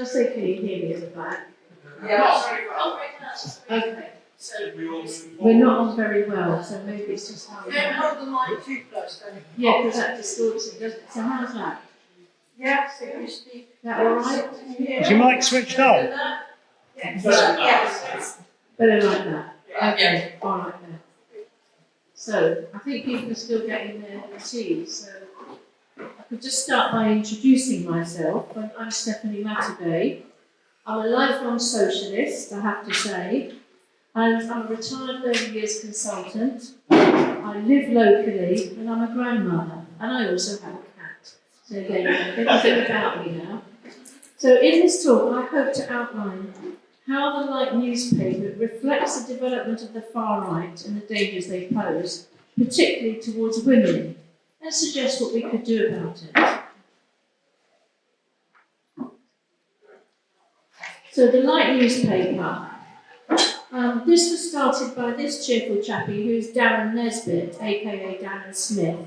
Just say, can you hear me at the back? Yeah. Okay. So we're not on very well, so maybe it's just how we Don't hold the mic too close, don't you? Yeah, because that distorts it, doesn't it? So how's that? Yeah, so you speak. Is that all right? Is your mic switched on? Yes. Better like that. Okay, all right then. So I think people are still getting their tea, so I could just start by introducing myself. I'm Stephanie Mahivet. I'm a lifelong socialist, I have to say, and I'm a retired 30 years consultant. I live locally, and I'm a grandmother, and I also have a cat. So again, everything about me now. So in this talk, I hope to outline how the Light newspaper reflects the development of the far right and the dangers they pose, particularly towards women, and suggest what we could do about it. So the Light newspaper. This was started by this cheerful chappie who's Darren Nesbitt, aka Darren Smith,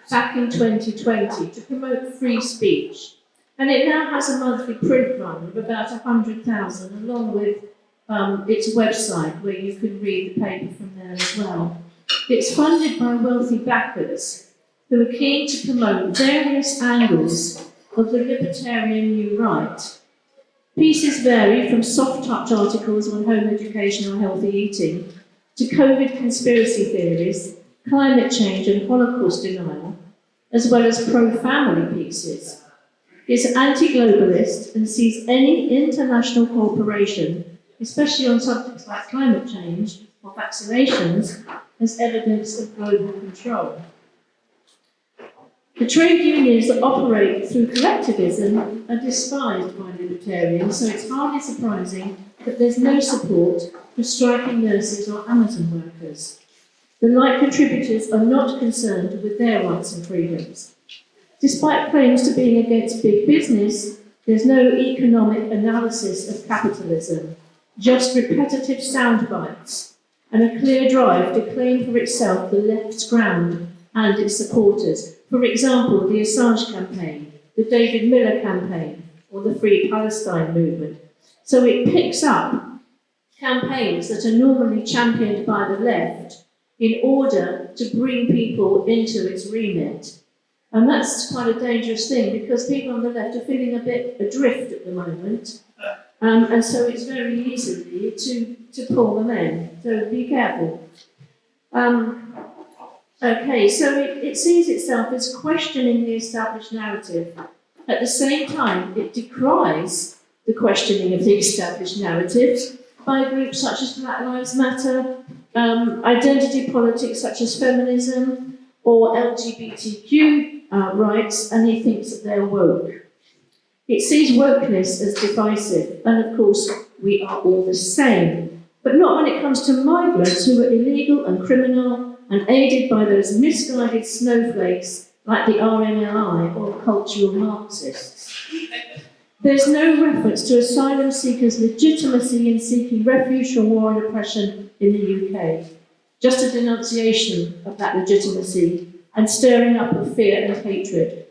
back in 2020 to promote free speech. And it now has a monthly print run of about 100,000, along with its website where you can read the paper from there as well. It's funded by wealthy backers who are keen to promote various angles of the libertarian new right. Pieces vary from soft-touch articles on home education or healthy eating to COVID conspiracy theories, climate change and Holocaust denial, as well as pro-family pieces. It's anti-globalist and sees any international cooperation, especially on subjects like climate change or vaccinations, as evidence of global control. The trade unions that operate through collectivism are despised by libertarians, so it's hardly surprising that there's no support for striking nurses or Amazon workers. The Light contributors are not concerned with their rights and freedoms. Despite claims to being against big business, there's no economic analysis of capitalism, just repetitive sound bites, and a clear drive to claim for itself the left's ground and its supporters. For example, the Assange campaign, the David Miller campaign, or the Free Palestine movement. So it picks up campaigns that are normally championed by the left in order to bring people into its remit. And that's quite a dangerous thing because people on the left are feeling a bit adrift at the moment. And so it's very easy to pull them in. So be careful. Okay, so it sees itself as questioning the established narrative. At the same time, it decries the questioning of the established narrative by groups such as Black Lives Matter, identity politics such as feminism, or LGBTQ rights, and he thinks that they're woke. It sees wokeness as divisive, and of course, we are all the same, but not when it comes to migrants who are illegal and criminal and aided by those misguided snowflakes like the RNLI or cultural Marxists. There's no reference to asylum seekers' legitimacy in seeking refuge from war and oppression in the UK, just a denunciation of that legitimacy and stirring up of fear and hatred.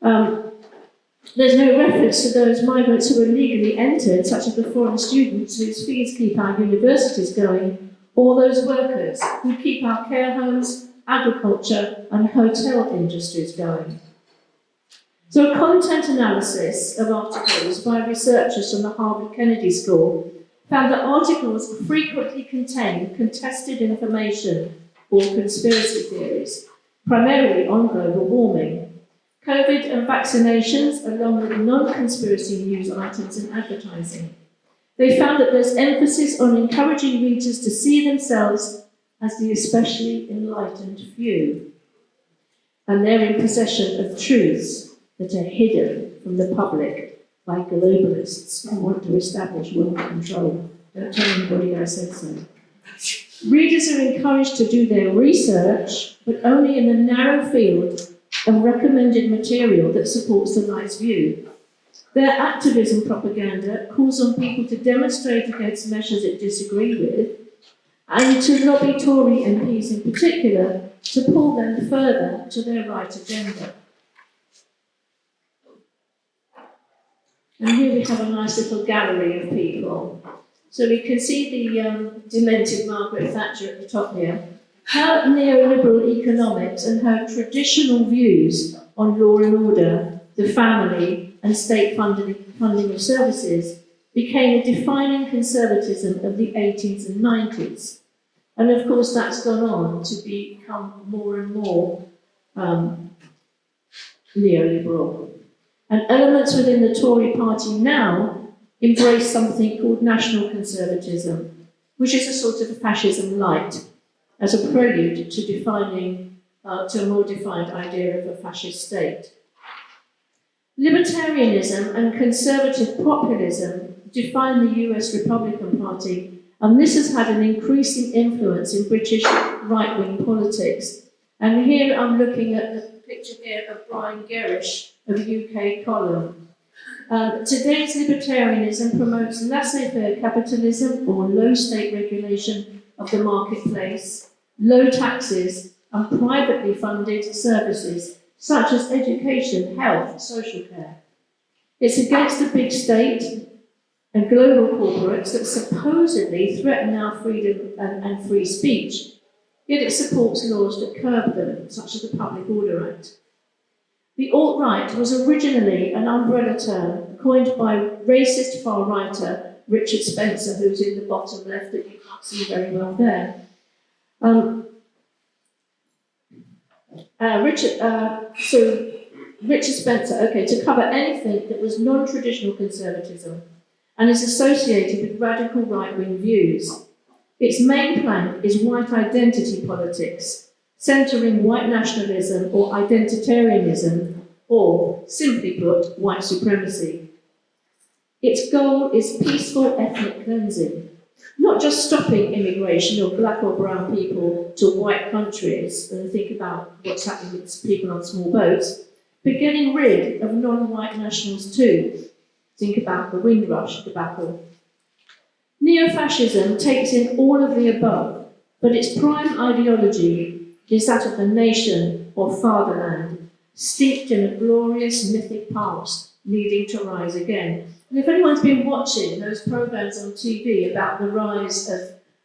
There's no reference to those migrants who are legally entered, such as the foreign students whose fees keep our universities going, or those workers who keep our care homes, agriculture and hotel industries going. So a content analysis of articles by researchers from the Harvard Kennedy School found that articles frequently contain contested information or conspiracy theories, primarily on global warming, COVID and vaccinations, along with non-conspiracy news items and advertising. They found that there's emphasis on encouraging readers to see themselves as the especially enlightened few, and they're in possession of truths that are hidden from the public by globalists who want to establish world control. Don't tell anybody I said so. Readers are encouraged to do their research, but only in the narrow field of recommended material that supports the Light's view. Their activism propaganda calls on people to demonstrate against measures it disagree with, and to lobby Tory MPs in particular to pull them further to their right agenda. And here we have a nice little gallery of people. So we can see the demented Margaret Thatcher at the top here. Her neoliberal economics and her traditional views on law and order, the family, and state funding of services became a defining conservatism of the 80s and 90s. And of course, that's gone on to become more and more neoliberal. And elements within the Tory party now embrace something called national conservatism, which is a sort of fascism light, as a prelude to defining, to a more defined idea of a fascist state. Libertarianism and conservative populism define the US Republican Party, and this has had an increasing influence in British right-wing politics. And here I'm looking at the picture here of Brian Gerrish of UK Column. Today's libertarianism promotes laissez-faire capitalism or low state regulation of the marketplace, low taxes, and privately funded services such as education, health, social care. It's against the big state and global corporates that supposedly threaten our freedom and free speech, yet it supports laws that curb them, such as the Public Order Act. The alt-right was originally an umbrella term coined by racist far-righter Richard Spencer, who's in the bottom left that you can't see very well there. Richard Spencer, to cover anything that was non-traditional conservatism and is associated with radical right-wing views. Its main plank is white identity politics, centering white nationalism or identitarianism, or, simply put, white supremacy. Its goal is peaceful ethnic cleansing, not just stopping immigration of black or brown people to white countries, and think about what's happening with people on small boats, but getting rid of non-white nationals too. Think about the Windrush debacle. Neo-fascism takes in all of the above, but its prime ideology is that of the nation or fatherland, steeped in a glorious mythic past, needing to rise again. And if anyone's been watching those programs on TV about the rise of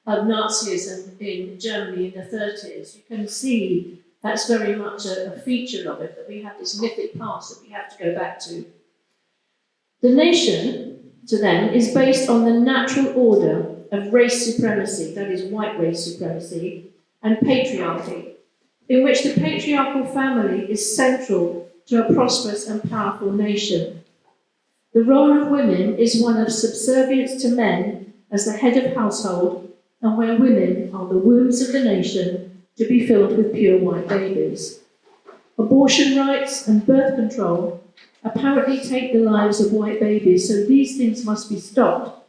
Nazism in Germany in the 30s, you can see that's very much a feature of it, that we have this mythic past that we have to go back to. The nation, to them, is based on the natural order of race supremacy, that is white race supremacy, and patriarchy, in which the patriarchal family is central to a prosperous and powerful nation. The role of women is one of subservience to men as the head of household, and where women are the wombs of the nation to be filled with pure white babies. Abortion rights and birth control apparently take the lives of white babies, so these things must be stopped,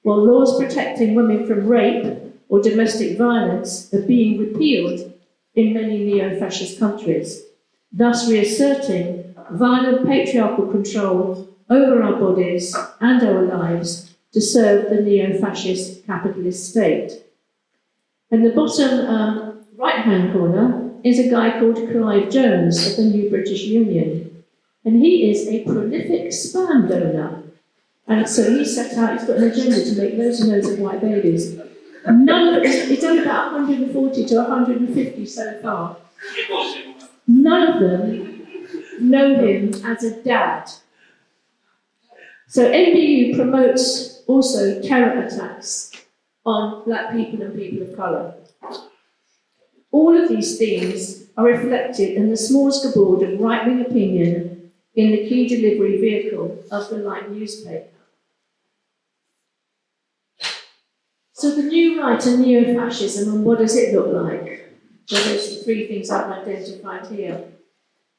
while laws protecting women from rape or domestic violence are being repealed in many neo-fascist countries, thus reasserting violent patriarchal control over our bodies and our lives to serve the neo-fascist capitalist state. In the bottom right-hand corner is a guy called Clive Jones of the New British Union, and he is a prolific sperm donor. And so he set out, he's got an agenda to make loads and loads of white babies. He's done about 140 to 150 so far. None of them know him as a dad. So NBU promotes also terror attacks on black people and people of colour. All of these themes are reflected in the smorgasbord of right-wing opinion in the key delivery vehicle of the Light newspaper. So the new right and neo-fascism, and what does it look like? Well, those are three things I've identified here.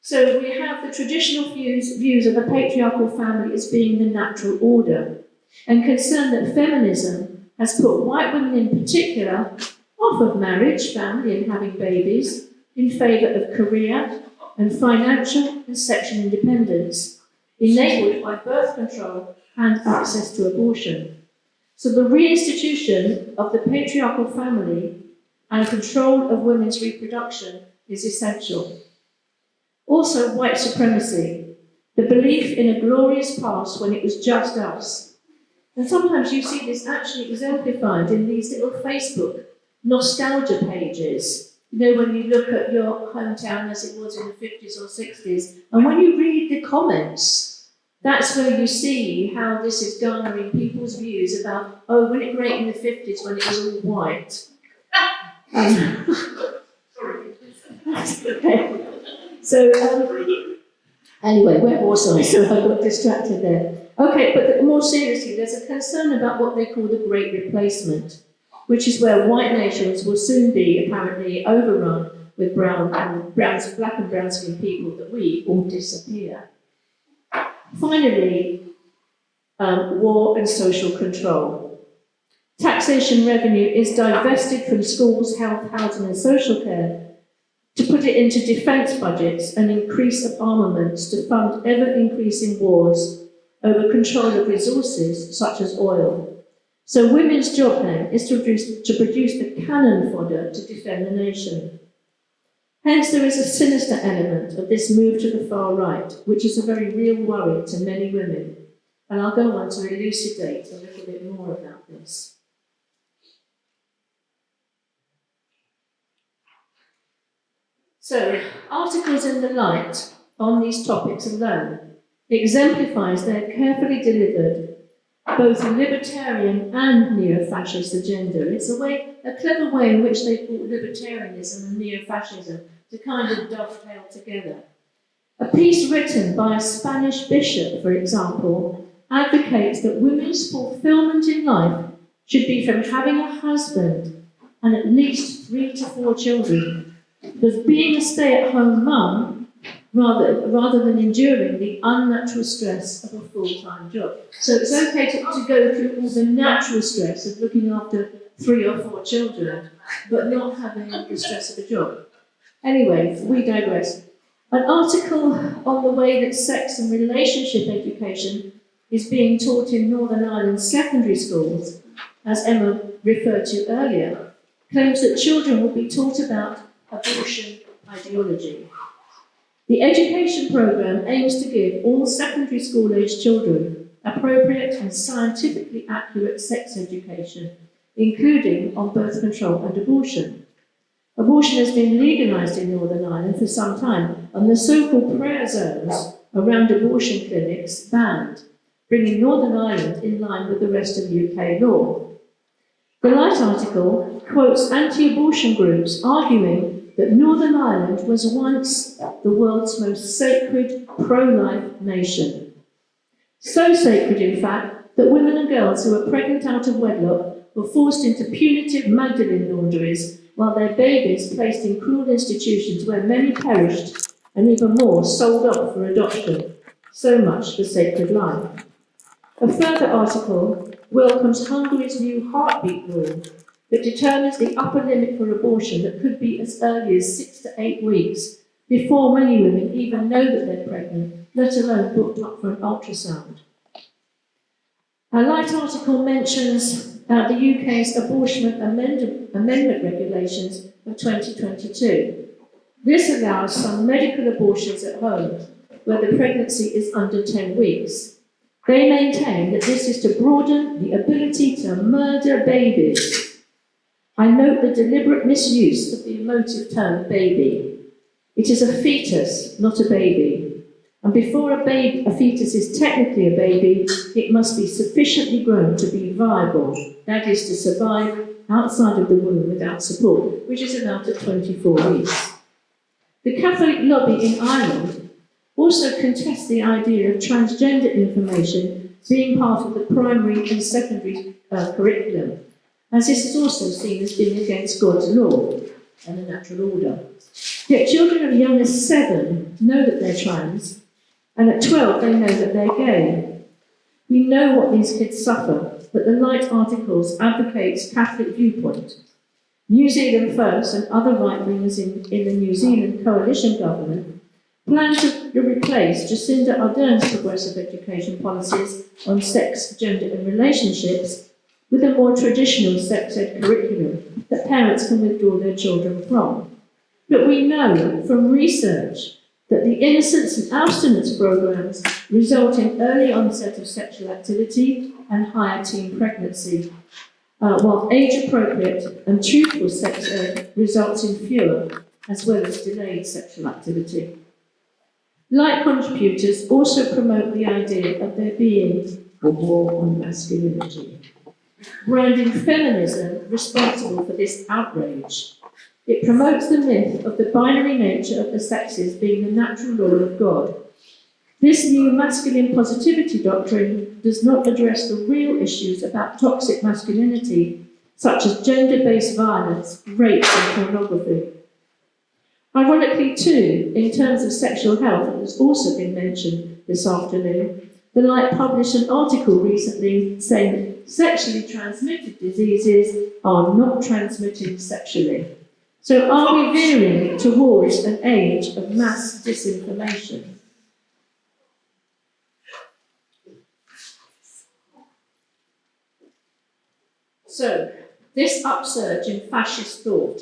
So we have the traditional views of the patriarchal family as being the natural order, and concern that feminism has put white women in particular off of marriage, family and having babies, in favour of career and financial and sexual independence, enabled by birth control and access to abortion. So the reinstitution of the patriarchal family and control of women's reproduction is essential. Also, white supremacy. the belief in a glorious past when it was just us. And sometimes you see this actually exemplified in these little Facebook nostalgia pages. You know, when you look at your hometown as it was in the 50s or 60s, and when you read the comments, that's where you see how this is garnering people's views about, oh, wasn't it great in the 50s when it was all white? Okay. So, anyway, where was I? So I got distracted there. Okay, but more seriously, there's a concern about what they call the Great Replacement, which is where white nations will soon be apparently overrun with black and brown-skinned people, that we all disappear. Finally, war and social control. Taxation revenue is divested from schools, health, housing and social care to put it into defence budgets and increase of armaments to fund ever-increasing wars over control of resources such as oil. So women's job then is to produce the cannon fodder to defend the nation. Hence there is a sinister element of this move to the far right, which is a very real worry to many women. And I'll go on to elucidate a little bit more about this. So, articles in the Light on these topics alone exemplifies their carefully delivered both libertarian and neo-fascist agenda. It's a clever way in which they brought libertarianism and neo-fascism to kind of dovetail together. A piece written by a Spanish bishop, for example, advocates that women's fulfillment in life should be from having a husband and at least 3 to 4 children. Because being a stay-at-home mum, rather than enduring the unnatural stress of a full-time job. So it's okay to go through all the natural stress of looking after 3 or 4 children, but not having the stress of a job. Anyway, we digress. An article on the way that sex and relationship education is being taught in Northern Ireland secondary schools, as Emma referred to earlier, claims that children will be taught about abortion ideology. The education programme aims to give all secondary school-aged children appropriate and scientifically accurate sex education, including on birth control and abortion. Abortion has been legalised in Northern Ireland for some time, and the so-called prayer zones around abortion clinics banned, bringing Northern Ireland in line with the rest of UK law. The Light article quotes anti-abortion groups arguing that Northern Ireland was once the world's most sacred pro-life nation. So sacred, in fact, that women and girls who were pregnant out of wedlock were forced into punitive Magdalene laundries, while their babies placed in cruel institutions where many perished and even more sold off for adoption. So much for sacred life. A further article welcomes Hungary's new heartbeat rule that determines the upper limit for abortion that could be as early as 6 to 8 weeks before many women even know that they're pregnant, let alone booked up for an ultrasound. A Light article mentions the UK's abortion amendment regulations of 2022. This allows some medical abortions at home where the pregnancy is under 10 weeks. They maintain that this is to broaden the ability to murder babies. I note the deliberate misuse of the emotive term baby. It is a fetus, not a baby. And before a fetus is technically a baby, it must be sufficiently grown to be viable, that is, to survive outside of the womb without support, which is about at 24 weeks. The Catholic lobby in Ireland also contests the idea of transgender information being part of the primary and secondary curriculum, as this is also seen as being against God's law and the natural order. Yet children as young as 7 know that they're trans, and at 12 they know that they're gay. We know what these kids suffer, but the Light articles advocates Catholic viewpoint. New Zealand First and other right-wingers in the New Zealand coalition government plan to replace Jacinda Ardern's progressive education policies on sex, gender and relationships with a more traditional sex-ed curriculum that parents can withdraw their children from. But we know from research that the innocence and abstinence programs result in early onset of sexual activity and higher teen pregnancy, while age-appropriate and truthful sex ed results in fewer as well as delayed sexual activity. Like contributors also promote the idea of there being a war on masculinity, branding feminism responsible for this outrage. It promotes the myth of the binary nature of the sexes being the natural law of God. This new masculine positivity doctrine does not address the real issues about toxic masculinity, such as gender-based violence, rape and pornography. Ironically too, in terms of sexual health, it has also been mentioned this afternoon, the Light published an article recently saying that sexually transmitted diseases are not transmitted sexually. So are we veering towards an age of mass disinformation? So, this upsurge in fascist thought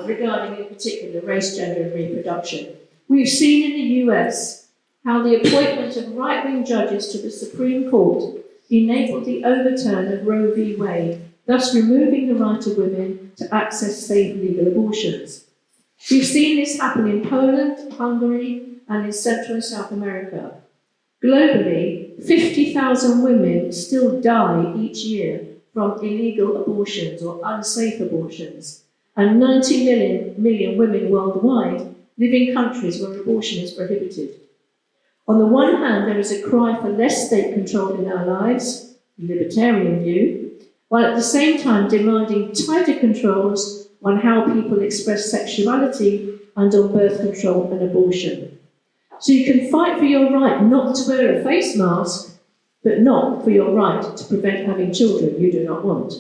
regarding, in particular, race, gender and reproduction. We've seen in the US how the appointment of right-wing judges to the Supreme Court enabled the overturn of Roe v. Wade, thus removing the right of women to access safe legal abortions. We've seen this happen in Poland, Hungary and in Central and South America. Globally, 50,000 women still die each year from illegal abortions or unsafe abortions, and 90 million women worldwide live in countries where abortion is prohibited. On the one hand, there is a cry for less state control in our lives, a libertarian view, while at the same time demanding tighter controls on how people express sexuality and on birth control and abortion. So you can fight for your right not to wear a face mask, but not for your right to prevent having children you do not want.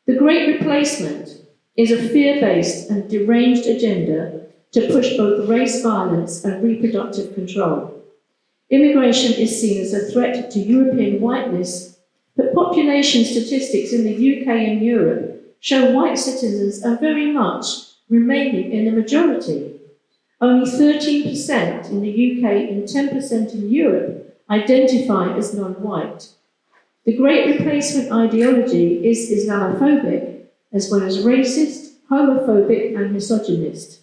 The Great Replacement is a fear-based and deranged agenda to push both race violence and reproductive control. Immigration is seen as a threat to European whiteness, but population statistics in the UK and Europe show white citizens are very much remaining in the majority. Only 13% in the UK and 10% in Europe identify as non-white. The Great Replacement ideology is Islamophobic, as well as racist, homophobic and misogynist.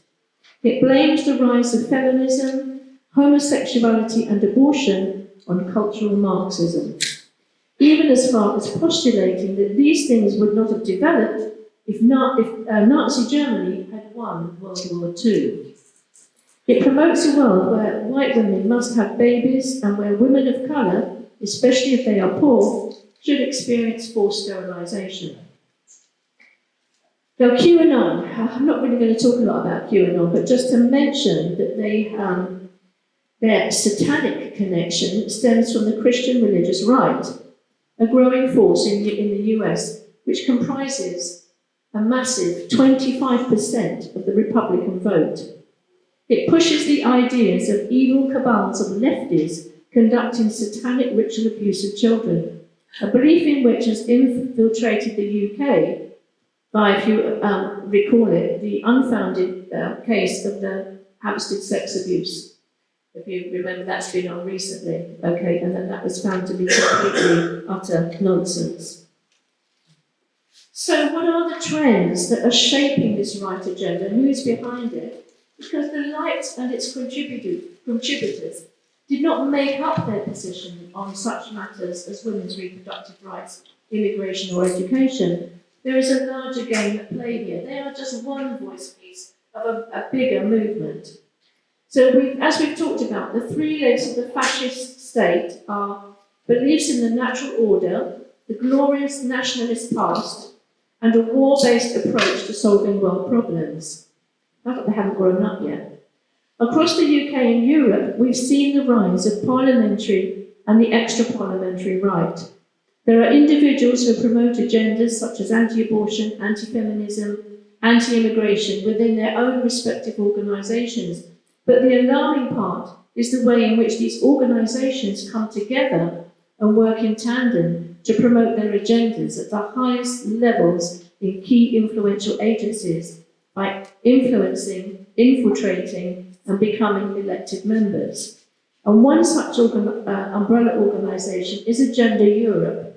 It blames the rise of feminism, homosexuality and abortion on cultural Marxism, even as far as postulating that these things would not have developed if Nazi Germany had won World War II. It promotes a world where white women must have babies and where women of colour, especially if they are poor, should experience forced sterilisation. Now, QAnon, I'm not really going to talk a lot about QAnon, but just to mention that their satanic connection stems from the Christian religious right, a growing force in the US, which comprises a massive 25% of the Republican vote. It pushes the ideas of evil cabals of lefties conducting satanic ritual abuse of children, a belief in which has infiltrated the UK by, if you recall it, the unfounded case of the Hampstead sex abuse. If you remember, that's been on recently, okay, and then that was found to be completely utter nonsense. So what are the trends that are shaping this right agenda? Who is behind it? Because the Light and its contributors did not make up their position on such matters as women's reproductive rights, immigration or education. There is a larger game at play here. They are just one voice piece of a bigger movement. So as we've talked about, the three legs of the fascist state are beliefs in the natural order, the glorious nationalist past, and a war-based approach to solving world problems. Not that they haven't grown up yet. Across the UK and Europe, we've seen the rise of parliamentary and the extra-parliamentary right. There are individuals who promote agendas such as anti-abortion, anti-feminism, anti-immigration within their own respective organisations. But the alarming part is the way in which these organisations come together and work in tandem to promote their agendas at the highest levels in key influential agencies by influencing infiltrating and becoming elected members. And one such umbrella organisation is Agenda Europe.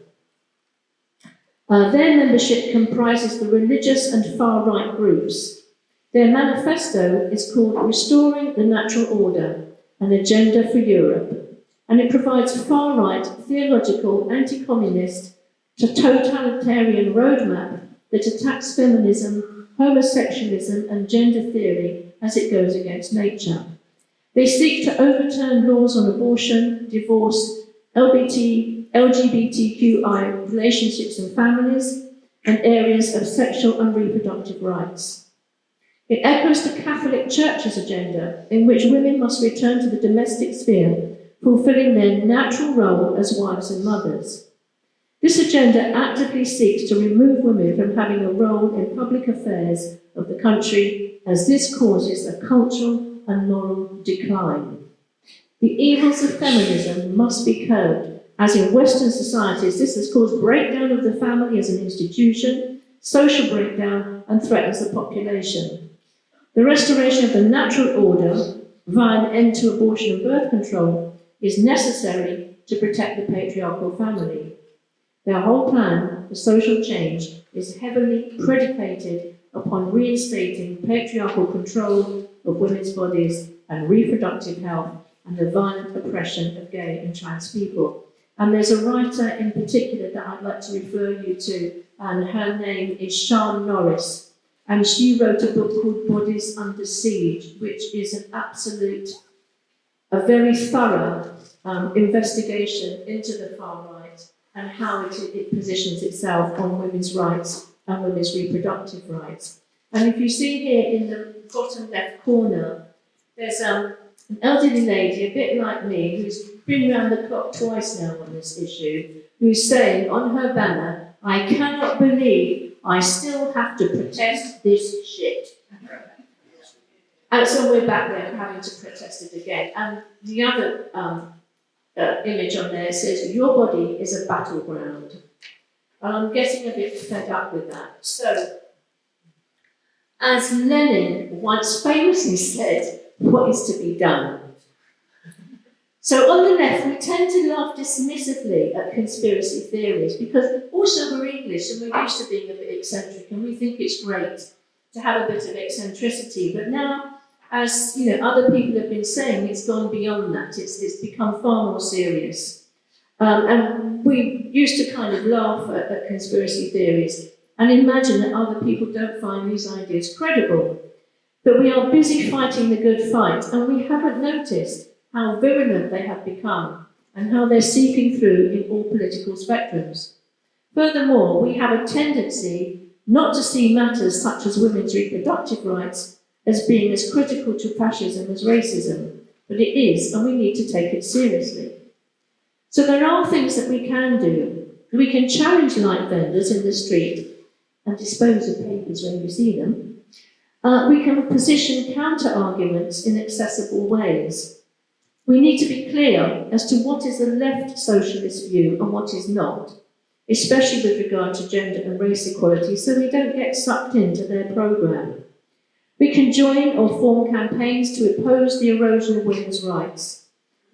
Their membership comprises the religious and far-right groups. Their manifesto is called Restoring the Natural Order, an Agenda for Europe, and it provides far-right, theological, anti-communist, totalitarian roadmap that attacks feminism, homosexualism and gender theory as it goes against nature. They seek to overturn laws on abortion, divorce, LGBTQI relationships and families, and areas of sexual and reproductive rights. It echoes the Catholic Church's agenda, in which women must return to the domestic sphere, fulfilling their natural role as wives and mothers. This agenda actively seeks to remove women from having a role in public affairs of the country, as this causes a cultural and moral decline. The evils of feminism must be curbed, as in Western societies this has caused breakdown of the family as an institution, social breakdown, and threatens the population. The restoration of the natural order, via an end to abortion and birth control, is necessary to protect the patriarchal family. Their whole plan for social change is heavily predicated upon reinstating patriarchal control of women's bodies and reproductive health and the violent oppression of gay and trans people. And there's a writer in particular that I'd like to refer you to, and her name is Sian Norris, and she wrote a book called Bodies Under Siege, which is an absolute, a very thorough investigation into the far right and how it positions itself on women's rights and women's reproductive rights. And if you see here in the bottom left corner, there's an elderly lady, a bit like me, who's been round the clock twice now on this issue, who's saying on her banner, "I cannot believe I still have to protest this shit." And so we're back there having to protest it again. And the other image on there says, "Your body is a battleground." And I'm getting a bit fed up with that. So, as Lenin once famously said, what is to be done? So on the left, we tend to laugh dismissively at conspiracy theories because also we're English and we're used to being a bit eccentric and we think it's great to have a bit of eccentricity. But now, as you know, other people have been saying, it's gone beyond that. It's become far more serious. And we used to kind of laugh at conspiracy theories and imagine that other people don't find these ideas credible. But we are busy fighting the good fight, and we haven't noticed how virulent they have become and how they're seeping through in all political spectrums. Furthermore, we have a tendency not to see matters such as women's reproductive rights as being as critical to fascism as racism, but it is, and we need to take it seriously. So there are things that we can do. We can challenge light vendors in the street and dispose of papers when you see them. We can position counter-arguments in accessible ways. We need to be clear as to what is the left socialist view and what is not, especially with regard to gender and race equality, so we don't get sucked into their programme. We can join or form campaigns to oppose the erosion of women's rights.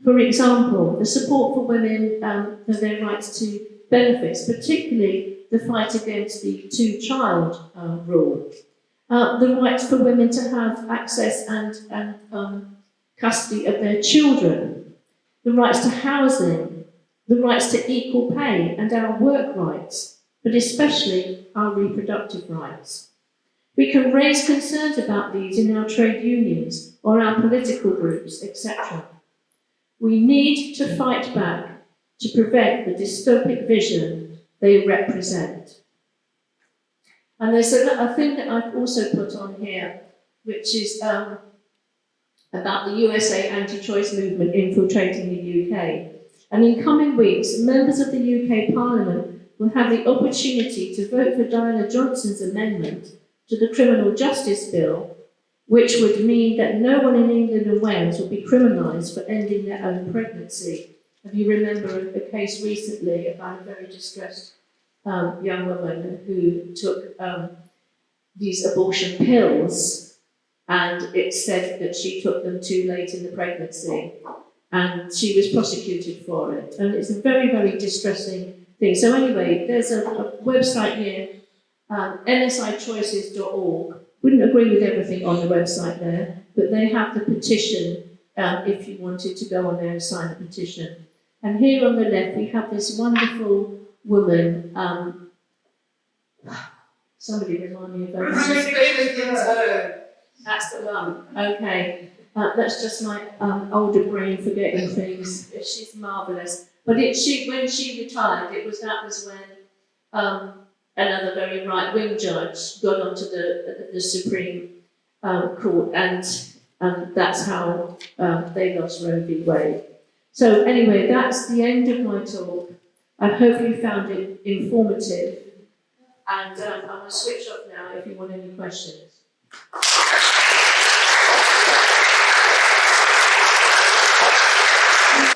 For example, the support for women for their rights to benefits, particularly the fight against the two-child rule. The right for women to have access and custody of their children, the rights to housing, the rights to equal pay and our work rights, but especially our reproductive rights. We can raise concerns about these in our trade unions or our political groups, etc. We need to fight back to prevent the dystopic vision they represent. And there's a thing that I've also put on here, which is about the USA anti-choice movement infiltrating the UK. And in coming weeks, members of the UK Parliament will have the opportunity to vote for Diana Johnson's amendment to the Criminal Justice Bill, which would mean that no one in England and Wales would be criminalised for ending their own pregnancy. If you remember a case recently about a very distressed young woman who took these abortion pills and it said that she took them too late in the pregnancy, and she was prosecuted for it. And it's a very, very distressing thing. So anyway, there's a website here, nsichoices.org. Wouldn't agree with everything on the website there, but they have the petition if you wanted to go on there and sign the petition. And here on the left, we have this wonderful woman. Somebody remind me of her name. That's the one. Okay. That's just my older brain forgetting things. She's marvellous. But when she retired, that was when another very right-wing judge got onto the Supreme Court, and that's how they lost Roe v. Wade. So anyway, that's the end of my talk. I hope you found it informative, and I'm going to switch off now if you want any questions.